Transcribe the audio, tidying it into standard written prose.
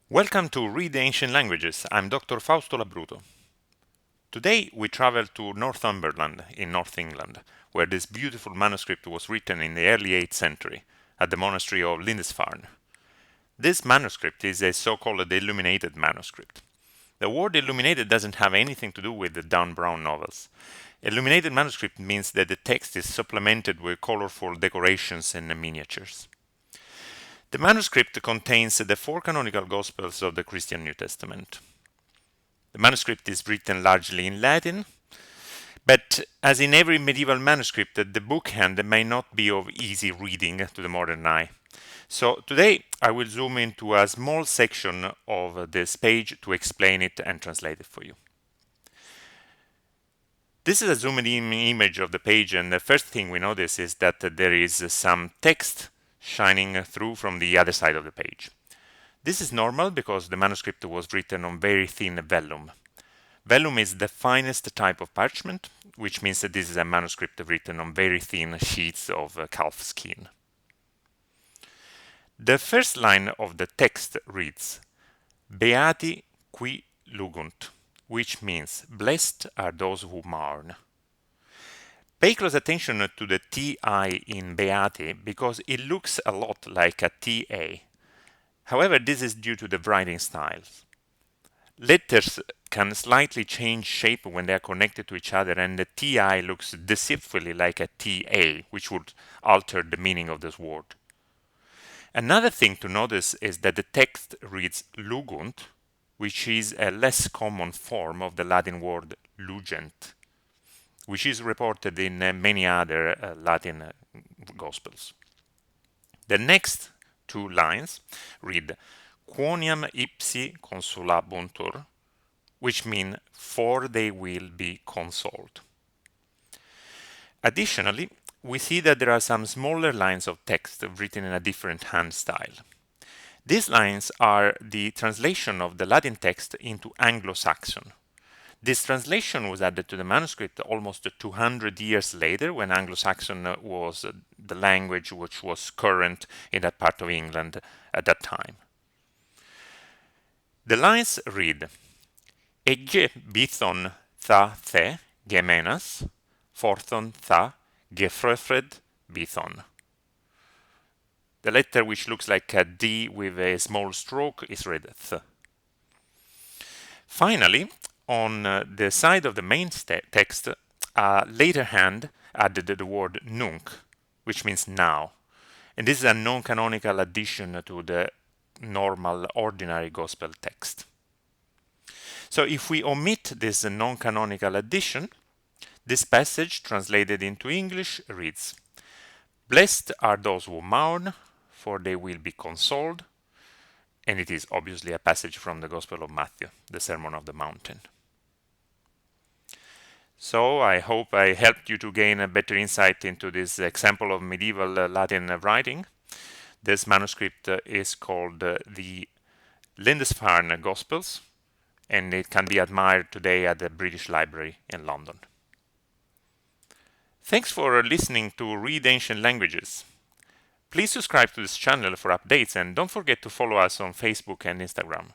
Welcome to Read the Ancient Languages. I'm Dr. Fausto Labruto. Today we travel to Northumberland in North England, where this beautiful manuscript was written in the early 8th century at the monastery of Lindisfarne. This manuscript is a so-called illuminated manuscript. The word illuminated doesn't have anything to do with the Dan Brown novels. Illuminated manuscript means that the text is supplemented with colorful decorations and miniatures. The manuscript contains the 4 canonical Gospels of the Christian New Testament. The manuscript is written largely in Latin, but as in every medieval manuscript, the bookhand may not be of easy reading to the modern eye. So today I will zoom into a small section of this page to explain it and translate it for you. This is a zoomed in image of the page, and the first thing we notice is that there is some text shining through from the other side of the page. This is normal because the manuscript was written on very thin vellum. Vellum is the finest type of parchment, which means that this is a manuscript written on very thin sheets of calf skin. The first line of the text reads, Beati qui lugunt, which means blessed are those who mourn. Pay close attention to the TI in Beati because it looks a lot like a TA. However, this is due to the writing styles. Letters can slightly change shape when they are connected to each other, and the TI looks deceitfully like a TA, which would alter the meaning of this word. Another thing to notice is that the text reads lugunt, which is a less common form of the Latin word lugent, which is reported in many other Latin Gospels. The next 2 lines read quoniam ipsi consolabuntur, which mean for they will be consoled. Additionally, we see that there are some smaller lines of text written in a different hand style. These lines are the translation of the Latin text into anglo-saxon. This translation was added to the manuscript almost 200 years later, when Anglo-Saxon was the language which was current in that part of England at that time. The lines read, Ege bithon tha the gemenas, forthon tha gefröfred bithon. The letter which looks like a D with a small stroke is read th. Finally, on the side of the main text, a later hand added the word nunc, which means now. And this is a non-canonical addition to the normal, ordinary Gospel text. So if we omit this non-canonical addition, this passage translated into English reads, Blessed are those who mourn, for they will be consoled. And it is obviously a passage from the Gospel of Matthew, the Sermon of the Mountain. So I hope I helped you to gain a better insight into this example of medieval Latin writing. This manuscript is called the Lindisfarne Gospels, and it can be admired today at the British Library in London. Thanks for listening to Read Ancient Languages. Please subscribe to this channel for updates, and don't forget to follow us on Facebook and Instagram.